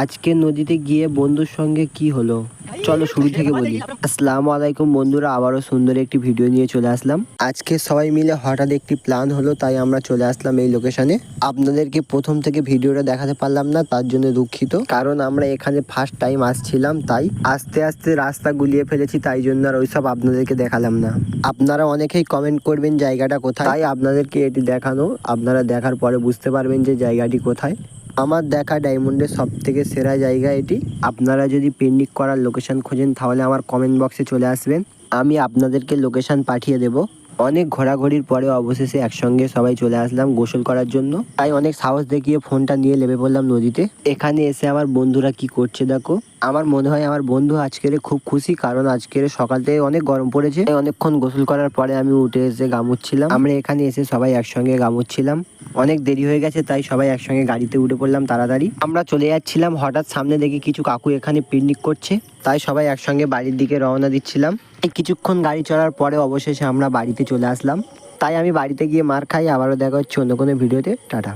আজকে নদীতে গিয়ে বন্ধুর সঙ্গে কি হলো চলো শুরু থেকে বলি। আসসালামু আলাইকুম বন্ধুরা, আবারও সুন্দর একটি ভিডিও নিয়ে চলে আসলাম। আজকে সবাই মিলে হঠাৎ একটি প্ল্যান হলো, তাই আমরা চলে আসলাম এই লোকেশনে। আপনাদেরকে প্রথম থেকে ভিডিওটা দেখাতে পারলাম না, তার জন্য দুঃখিত। কারণ আমরা এখানে ফার্স্ট টাইম আসছিলাম, তাই আস্তে আস্তে রাস্তা গুলিয়ে ফেলেছি, তাই জন্য আর ওইসব আপনাদেরকে দেখালাম না। আপনারা অনেকেই কমেন্ট করবেন জায়গাটা কোথায়, তাই আপনাদেরকে এটি দেখানো। আপনারা দেখার পরে বুঝতে পারবেন যে জায়গাটি কোথায়। আমার দেখা ডায়মন্ডের সব থেকে সেরা জায়গা এটি। আপনারা যদি পিকনিক করার লোকেশন খোঁজেন তাহলে আমার কমেন্ট বক্সে চলে আসবেন, আমি আপনাদেরকে লোকেশন পাঠিয়ে দেব। অনেক ঘোরাঘুরির পরে অবশেষে একসঙ্গে সবাই চলে আসলাম গোসল করার জন্য। তাই অনেক সাহস দেখিয়ে ফোনটা নিয়ে নেমে পড়লাম নদীতে। এখানে এসে আমার বন্ধুরা কি করছে দেখো। আমার মনে হয় আমার বন্ধু আজকের খুব খুশি, কারণ আজকের সকাল থেকে অনেক গরম পড়েছে। অনেকক্ষণ গোসল করার পরে আমি উঠে এসে গামুচ্ছিলাম। আমরা এখানে এসে সবাই একসঙ্গে গামুচ্ছিলাম। অনেক দেরি হয়ে গেছে, তাই সবাই একসঙ্গে গাড়িতে উঠে পড়লাম তাড়াতাড়ি। আমরা চলে যাচ্ছিলাম, হঠাৎ সামনে দেখি কিছু কাকু এখানে পিকনিক করছে, তাই সবাই একসঙ্গে বাড়ির দিকে রওনা দিচ্ছিলাম। কিছুক্ষণ গাড়ি চড়ার পরে অবশেষে আমরা বাড়িতে চলে আসলাম। তাই আমি বাড়িতে গিয়ে মার খাই। আবারও দেখা হচ্ছে অন্য কোনো ভিডিওতে। টাটা।